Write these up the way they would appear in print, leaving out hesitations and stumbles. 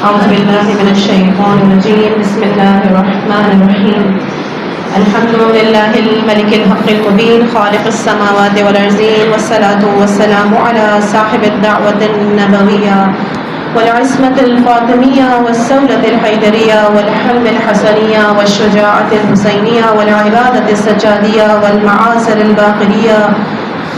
أعوذ بالله من الشيطان الرجيم. بسم الله الرحمن الرحيم. الحمد لله الملك الحق المبين خالق السماوات والأرضين، والصلاة والسلام على صاحب الدعوة النبوية والعصمة الفاطمية والسولة الحيدرية والحلم الحسنية والشجاعة الحسينية والعبادة السجادية والمعاصر الباقرية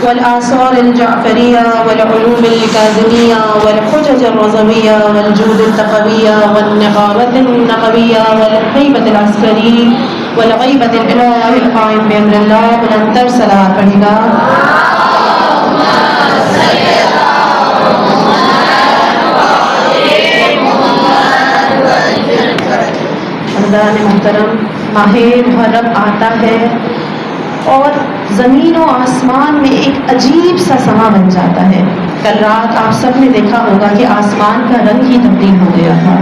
والآثار الجعفرية والعلوم الكاظمية والحجج الرضوية والجود التقوية والنقابة النقوية والهيبة العسكري والغيبة الإله القائم بأمر الله. بلندر صلوات پڑھے گا. حضرات محترم، ماہ محرم آتا ہے اور زمین و آسمان میں ایک عجیب سا سما بن جاتا ہے. کل رات آپ سب نے دیکھا ہوگا کہ آسمان کا رنگ ہی تبدیل ہو گیا تھا.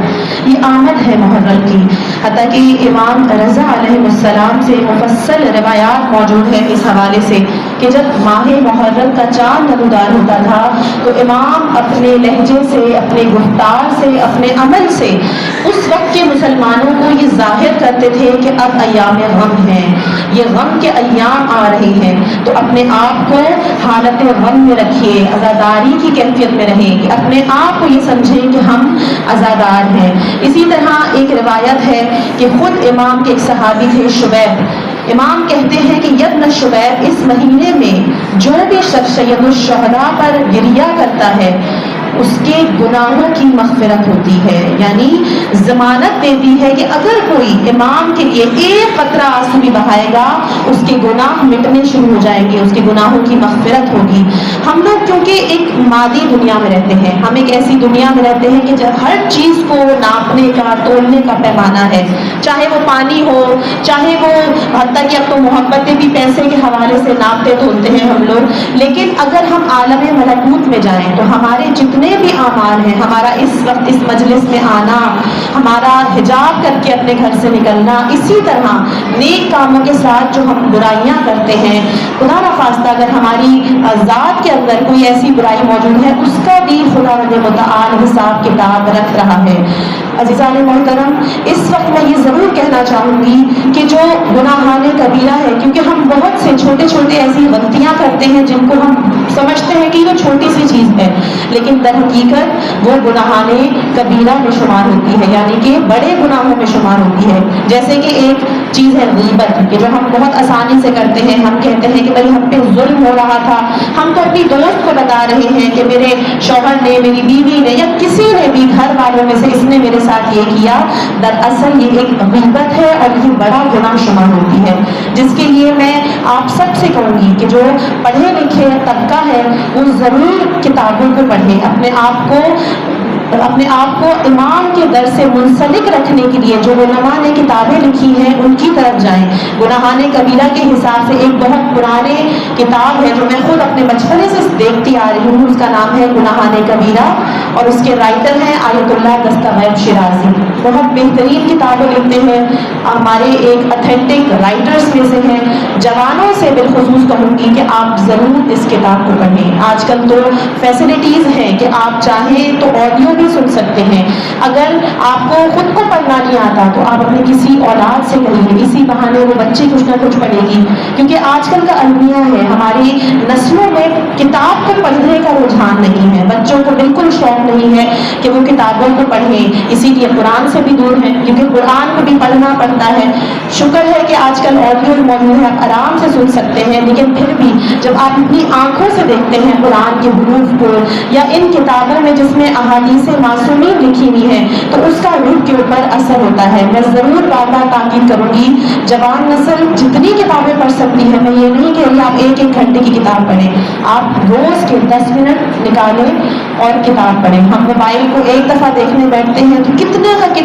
یہ آمد ہے محرم کی. حتیٰ کہ امام رضا علیہ السلام سے مفصل روایات موجود ہیں اس حوالے سے کہ جب ماہ محرم کا چاند نمودار ہوتا تھا تو امام اپنے لہجے سے، اپنے گفتار سے، اپنے عمل سے اس وقت کے مسلمانوں کو یہ ظاہر کرتے تھے کہ اب ایام غم ہیں، یہ غم کے ایام آ رہے ہیں، تو اپنے آپ کو حالت غم میں رکھیے، عزاداری کی کیفیت میں رہیں، کہ اپنے آپ کو یہ سمجھیں کہ ہم عزادار ہیں. اسی طرح ایک روایت ہے کہ خود امام کے ایک صحابی تھے شبیب. امام کہتے ہیں کہ یبن شبیب، اس مہینے میں جو بھی شخص سید الشہداء پر گریہ کرتا ہے اس کے گناہوں کی مغفرت ہوتی ہے. یعنی ضمانت دیتی ہے کہ اگر کوئی امام کے لیے ایک قطرہ آنسو بھی بہائے گا اس کے گناہ مٹنے شروع ہو جائیں گے، اس کے گناہوں کی مغفرت ہوگی. ہم لوگ کیونکہ ایک مادی دنیا میں رہتے ہیں، ہم ایک ایسی دنیا میں رہتے ہیں کہ جب ہر چیز کو ناپنے کا، تولنے کا پیمانہ ہے، چاہے وہ پانی ہو، چاہے وہ حتیٰ کہ اب تو محبتیں بھی پیسے کے حوالے سے ناپتے تولتے ہیں ہم لوگ. لیکن اگر ہم عالم ملکوت میں جائیں تو ہمارے جتنے بھی اعمال ہیں، ہمارا اس وقت اس مجلس میں آنا، ہمارا حجاب کر کے اپنے گھر سے نکلنا، اسی طرح نیک کاموں کے ساتھ جو ہم برائیاں کرتے ہیں، خدا نخواستہ اگر ہماری ذات کے اندر کوئی ایسی برائی موجود ہے اس کا بھی خدا متعال حساب کتاب رکھ رہا ہے. عزیزان محترم، اس وقت میں یہ ضرور کہنا چاہوں گی کہ جو گناہان کبیرہ ہے، کیونکہ ہم بہت سے چھوٹے چھوٹے ایسی غلطیاں کرتے ہیں جن کو ہم سمجھتے ہیں کہ یہ چھوٹی سی چیز ہے، لیکن در حقیقت وہ گناہان کبیرہ میں شمار ہوتی ہے، یعنی کہ بڑے گناہوں میں شمار ہوتی ہے. جیسے کہ ایک چیز ہے غیبت، کہ جو ہم بہت آسانی سے کرتے ہیں. ہم کہتے ہیں کہ بھائی ہم پہ ظلم ہو رہا تھا، ہم تو اپنی دوست کو بتا رہے ہیں کہ میرے شوہر نے، میری بیوی نے، یا کسی نے بھی گھر والوں میں سے اس نے میرے ساتھ یہ کیا. دراصل یہ ایک غیبت ہے اور یہ بڑا گناہ شمار ہوتی ہے، جس کے لیے میں آپ سب سے کہوں گی کہ جو پڑھے لکھے طبقہ ہے وہ ضرور کتابوں کو پڑھیں، اپنے آپ کو امام کے در سے منسلک رکھنے کے لیے جو علماء نے کتابیں لکھی ہیں ان کی طرف جائیں. گناہان کبیرہ کے حساب سے ایک بہت پرانے کتاب ہے جو میں خود اپنے بچپنے سے دیکھتی آ رہی ہوں، اس کا نام ہے گناہان کبیرہ، اور اس کے رائٹر ہیں آیت اللہ دستغیب شیرازی. بہت بہترین کتابیں لکھتے ہیں، ہمارے ایک اتھینٹک رائٹرز میں سے ہیں. جوانوں سے بالخصوص کہوں گی کہ آپ ضرور اس کتاب کو پڑھیں. آج کل تو فیسلٹیز ہیں کہ آپ چاہیں تو آڈیو بھی سن سکتے ہیں. اگر آپ کو خود کو پڑھنا نہیں آتا تو آپ اپنے کسی اولاد سے کہیے، اسی بہانے وہ بچی کچھ نہ کچھ پڑھے گی. کیونکہ آج کل کا المیہ ہے، ہماری نسلوں میں کتاب کو پڑھنے کا رجحان نہیں ہے. بچوں کو بالکل شوق نہیں ہے کہ وہ کتابوں کو پڑھیں، اسی لیے قرآن سے بھی دور ہیں، کیونکہ قرآن کو بھی پڑھنا پڑتا ہے. شکر ہے کہ آج کل آڈیو موجود ہے، آپ آرام سے سن سکتے ہیں، لیکن پھر بھی جب آپ اپنی آنکھوں سے دیکھتے ہیں قرآن کے حروف کو یا ان کتابوں میں جس میں احادیث معصومین لکھی ہوئی ہے تو اس کا روح کے اوپر اثر ہوتا ہے. میں ضرور بار بار تاکید کروں گی، جوان نسل جتنی کتابیں پڑھ سکتی ہے، میں یہ نہیں کہہ رہی آپ ایک گھنٹے کی کتاب پڑھیں، آپ روز کے 10 منٹ نکالیں اور کتاب پڑھیں. ہم موبائل کو ایک دفعہ دیکھنے بیٹھتے ہیں تو کتنے کا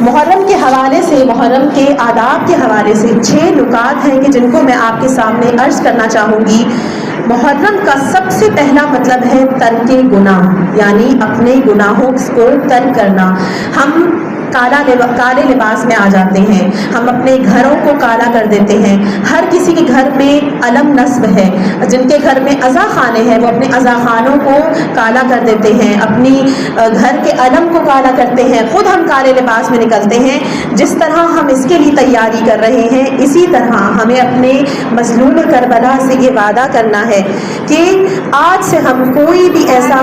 محرم کے حوالے سے، محرم کے آداب کے حوالے سے 6 نکات ہیں کہ جن کو میں آپ کے سامنے عرض کرنا چاہوں گی۔ محرم کا سب سے پہلا مطلب ہے ترک گناہ، یعنی اپنے گناہوں کو ترک کرنا۔ ہم کالے لباس میں آ جاتے ہیں، ہم اپنے گھروں کو کالا کر دیتے ہیں۔ ہر کسی کے گھر میں علم نصب ہے، جن کے گھر میں عزا خانے ہیں وہ اپنے عزا خانوں کو کالا کر دیتے ہیں، اپنی گھر کے علم کو کالا کرتے ہیں، خود ہم کالے لباس میں نکلتے ہیں۔ جس طرح ہم اس کے لیے تیاری کر رہے ہیں، اسی طرح ہمیں اپنے مظلوم کربلا سے یہ وعدہ کرنا ہے کہ آج سے ہم کوئی بھی ایسا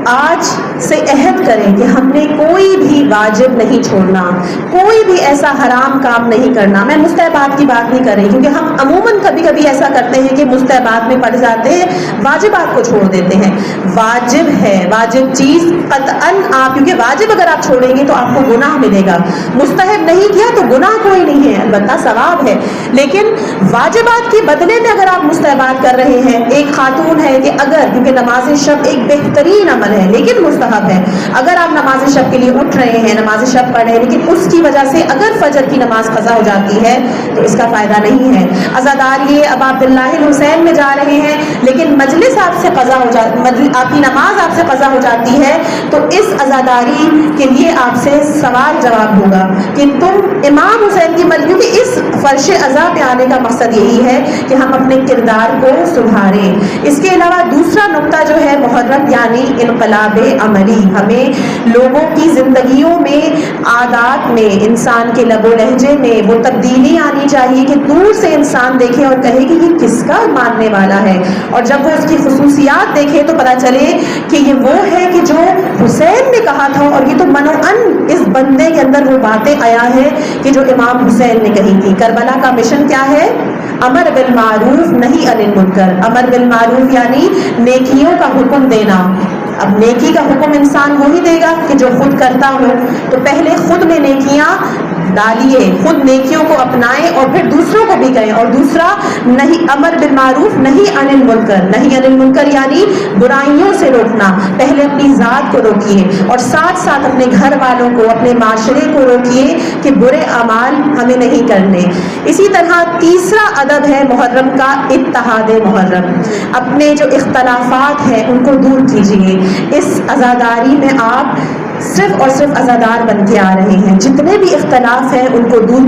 آج سے عہد کریں کہ ہم نے کوئی بھی واجب نہیں چھوڑنا، کوئی بھی ایسا حرام کام نہیں کرنا۔ میں مستحبات کی بات نہیں کر رہی، کیونکہ ہم عموماً کبھی کبھی ایسا کرتے ہیں کہ مستحبات میں پڑ جاتے ہیں، واجبات کو چھوڑ دیتے ہیں۔ واجب ہے، واجب چیز قطعاً آپ، کیونکہ واجب اگر آپ چھوڑیں گے تو آپ کو گناہ ملے گا، مستحب نہیں کیا تو گناہ کوئی نہیں ہے، البتہ ثواب ہے۔ لیکن واجبات کے بدلے میں اگر آپ مستحبات کر رہے ہیں، ایک خاتون ہے کہ اگر، کیونکہ نماز شب ایک بہترین عمل ہے لیکن مستحب ہے، اگر آپ نماز شب کے لیے اٹھ رہے ہیں، نماز شب پڑھ رہے ہیں، لیکن اس کی وجہ سے اگر فجر کی نماز قضا ہو جاتی ہے تو اس کا فائدہ نہیں ہے۔ عزادار یہ اب آپ عبداللہ الحسین میں جا رہے ہیں لیکن مجلس آپ سے قضا ہو جاتی، آپ کی نماز آپ سے قضا ہو جاتی ہے، تو اس عزاداری کے لیے آپ سے سوال جواب ہوگا کہ تم امام حسین کی کیونکہ اس فرش عزا پہ آنے کا مقصد یہی ہے کہ ہم اپنے کردار کو سدھاریں۔ اس کے علاوہ دوسرا نقطہ جو ہے محرم یعنی انقلاب عملی، ہمیں لوگوں کی زندگیوں میں، عادات میں، انسان کے لب و لہجے میں وہ تبدیلی آنی چاہیے کہ دور سے انسان دیکھے اور کہے کہ یہ کس کا ماننے والا ہے، اور جب وہ اس کی خصوصیات دیکھے تو پتہ چلے کہ یہ وہ ہے کہ جو حسین نے کہا تھا، اور یہ تو منوعاً اس بندے کے اندر وہ باتیں آیا ہے کہ جو امام حسین نے کہی تھی۔ کربلا کا مشن کیا ہے؟ امر بالمعروف نہی عن المنکر۔ امر بالمعروف یعنی نیکیوں کا حکم دینا۔ اب نیکی کا حکم انسان وہی دے گا کہ جو خود کرتا ہو، تو پہلے خود میں نیکیاں ڈالیے، خود نیکیوں کو اپنائیں اور پھر دوسروں کو بھی کہیں۔ اور دوسرا نہیں، امر بالمعروف نہی عن المنکر۔ نہی عن المنکر یعنی برائیوں سے روکنا، پہلے اپنی ذات کو روکیے اور ساتھ ساتھ اپنے گھر والوں کو، اپنے معاشرے کو روکیے کہ برے اعمال ہمیں نہیں کرنے۔ اسی طرح تیسرا ادب ہے محرم کا اتحاد محرم، اپنے جو اختلافات ہیں ان کو دور کیجیے۔ اس عزاداری میں آپ صرف اور صرف عزادار بن کے آ رہے ہیں، جتنے بھی اختلاف ہیں ان کو دور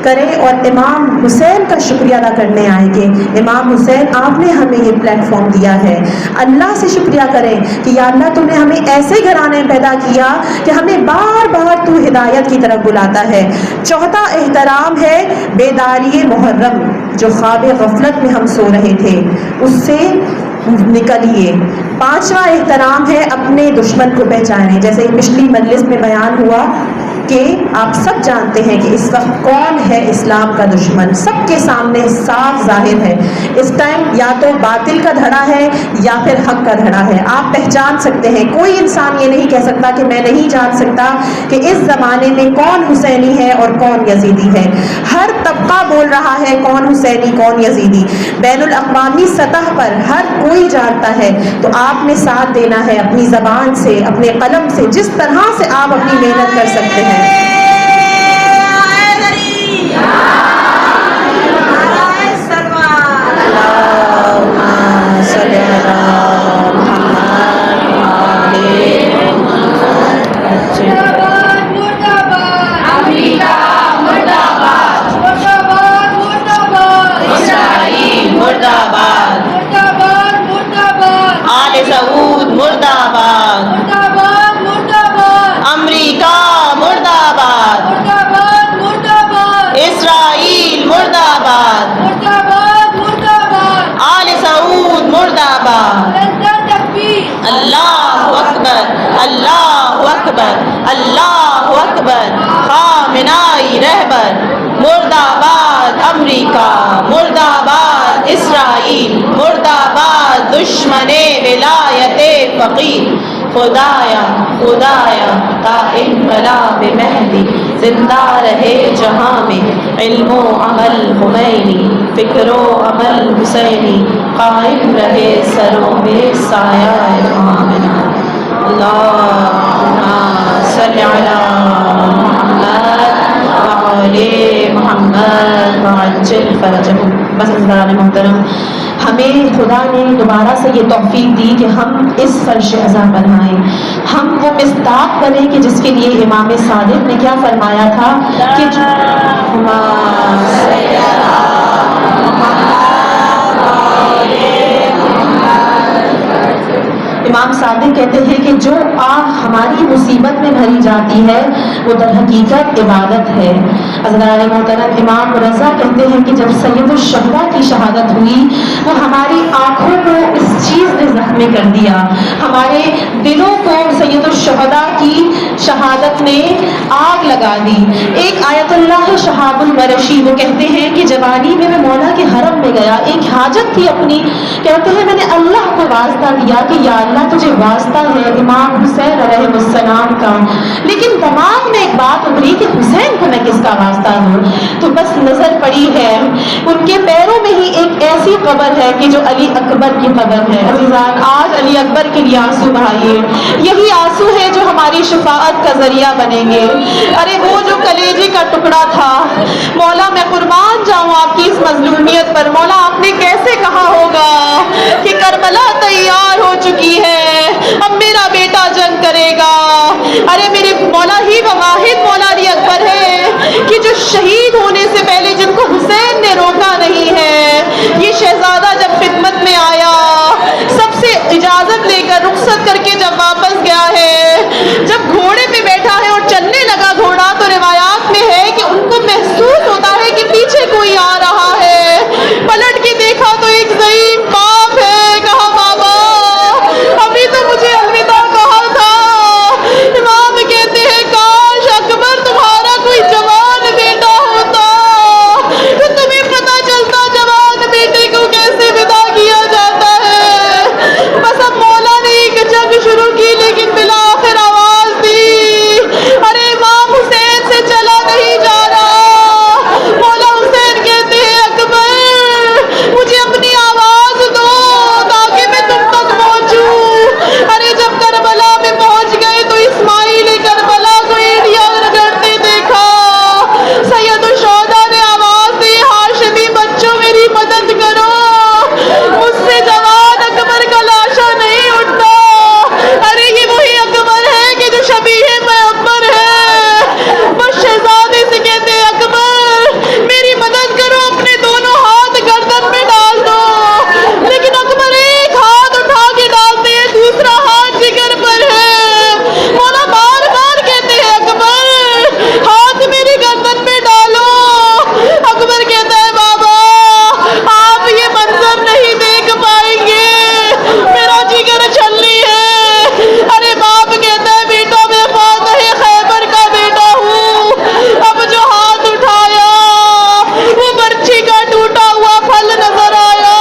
کریں اور امام حسین کا شکریہ ادا کرنے آئیں گے۔ امام حسین آپ نے ہمیں یہ پلیٹ فارم دیا ہے، اللہ سے شکریہ کریں کہ یا اللہ تم نے ہمیں ایسے گھرانے پیدا کیا کہ ہمیں بار بار تو ہدایت کی طرف بلاتا ہے۔ چوتھا احترام ہے بیداری محرم، جو خواب غفلت میں ہم سو رہے تھے اس سے نکلیے۔ پانچواں احترام ہے اپنے دشمن کو پہچانے، جیسے پچھلی مجلس میں بیان ہوا کہ آپ سب جانتے ہیں کہ اس وقت کون ہے اسلام کا دشمن، سب کے سامنے صاف ظاہر ہے۔ اس ٹائم یا تو باطل کا دھڑا ہے یا پھر حق کا دھڑا ہے، آپ پہچان سکتے ہیں۔ کوئی انسان یہ نہیں کہہ سکتا کہ میں نہیں جان سکتا کہ اس زمانے میں کون حسینی ہے اور کون یزیدی ہے۔ ہر طبقہ بول رہا ہے کون حسینی کون یزیدی، بین الاقوامی سطح پر ہر کوئی جانتا ہے۔ تو آپ نے ساتھ دینا ہے اپنی زبان سے، اپنے قلم سے، جس طرح سے آپ اپنی محنت کر سکتے ہیں۔ اللہ اکبر، خامنائی رہبر، مرد آباد امریکہ، مرد آباد اسرائیل، مرد آباد دشمن ولایت فقیر، خدایا خدایا تا انقلاب مہدی زندہ رہے جہاں میں علم و عمل خمینی، فکر و عمل حسینی، قائم رہے سروں میں سایہ آمنہ۔ اللہم صل علی محمد وعلی محمد وعجل فرجہم۔ بس حضرات محترم، ہمیں خدا نے دوبارہ سے یہ توفیق دی کہ ہم اس فرش ازاں پر آئیں، ہم وہ مصداق بنیں کہ جس کے لیے امام صادق نے کیا فرمایا تھا کہ امام صادق کہتے ہیں کہ جو آہ ہماری مصیبت میں بھری جاتی ہے وہ در حقیقت عبادت ہے۔ حضرات محترم، امام رضا کہتے ہیں کہ جب سید الشہداء کی شہادت ہوئی وہ ہماری آنکھوں کو اس چیز نے زخمی کر دیا، ہمارے دلوں کو سید الشہداء کی شہادت نے آگ لگا دی۔ ایک آیت اللہ شہاب المرشی وہ کہتے ہیں کہ جوانی میں مولا کے حرم میں گیا، ایک حاجت تھی اپنی، کہتے ہیں میں نے اللہ کو واسطہ دیا کہ یا اللہ تجھے واسطہ ہے امام حسین علیہ السلام کا، لیکن دماغ میں ایک بات ابھری کہ حسین کو میں کس کا واسطہ دوں، تو بس نظر پڑی ہے ان کے پیروں میں ہی ایک ایسی قبر ہے کہ جو علی اکبر کی قبر ہے۔ عزیزان، آج علی اکبر کے لیے آنسو بہائیے، یہی آنسو ہے جو ہماری شفاعت کا ذریعہ بنیں گے۔ ارے وہ جو کلیجے کا ٹکڑا تھا، مولا میں قربان جاؤں آپ کی اس مظلومیت پر، مولا آپ نے کیسے کہا ہوگا کہ کربلا تیار ہو چکی ہے، اب میرا بیٹا جنگ کرے گا۔ ارے میرے مولا ہی وہ واحد مولا علی اکبر ہے کہ جو شہید ہونے سے پہلے جن کو حسین نے روکا نہیں ہے۔ یہ شہزادہ جب خدمت میں آیا، سب سے اجازت لے کر رخصت کر کے جب واپس گیا ہے، جب گھوڑے پہ بیٹھا ہے اور چلنے لگا گھوڑا، تو روایات میں ہے کہ ان کو محسوس ہوتا ہے کہ پیچھے کوئی آ رہا ہے، پلٹ کے دیکھا تو ایک ضعیف باپ ہے، کہا بابا ابھی تو مجھے الوداع کہا تھا۔ امام کہتے ہیں کاش اکبر تمہارا کوئی جوان بیٹا ہوتا تو تمہیں پتہ چلتا جوان بیٹے کو کیسے ودا کیا جاتا ہے۔ بس اب مولا نے ایک جنگ شروع کی، لیکن بالآخر آواز دی، ارے امام حسین سے چلا نہیں جا رہا۔ مولا حسین کہتے ہیں اکبر مجھے اپنی آواز دو تاکہ میں تم تک پہنچوں۔ ارے جب کربلا میں پہنچ گئے تو اسماعیل کربلا کو اینٹیاں رگڑتے دیکھا۔ سید الشہداء نے آواز دی، ہاشمی بچوں میری مدد کرو، مجھ سے جوان اکبر کا لاشا نہیں اٹھتا۔ ارے یہ وہی اکبر ہے کہ جو شبیہ معبر ہے۔ بس شہزادے سے کہتے ہیں اکبر میری مدد کرو، اپنے دونوں ہاتھ گردن میں ڈال دو، لیکن اکبر ایک ہاتھ اٹھا کے ڈالتے ہیں، دوسرا ہاتھ جگر پر ہے۔ مولا بار بار کہتے ہیں اکبر ہاتھ میری گردن پہ ڈالو۔ اکبر کہتا ہے بابا آپ یہ منظر نہیں دیکھ پائیں گے، میرا جگر چھلنی ہے۔ ارے باپ کہتا ہے بیٹا میں فاتح خیبر کا بیٹا ہوں، اب جو ہاتھ اٹھایا وہ برچھی کا ٹوٹا ہوا پھل نظر آیا۔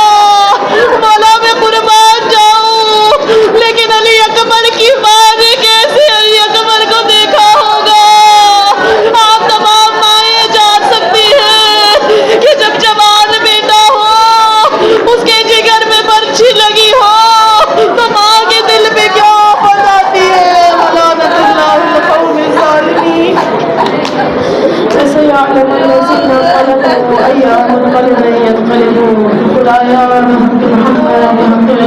مولا میں قربان جاؤں، لیکن علی اکبر کی ماں نے کیسے علی اکبر کو دیکھا ہوگا؟ آپ تمام مائیں جان سکتی ہیں کہ جب جوان بیٹا ہو اس کے جگر میں برچھی لگی ہو تو ماں کے دل میں کیا آفت آتی ہے۔ لعنت اللہ القوم الظالمین۔ سيعلم الذين ظلموا أي منقلب ينقلبون۔ خدایا محمد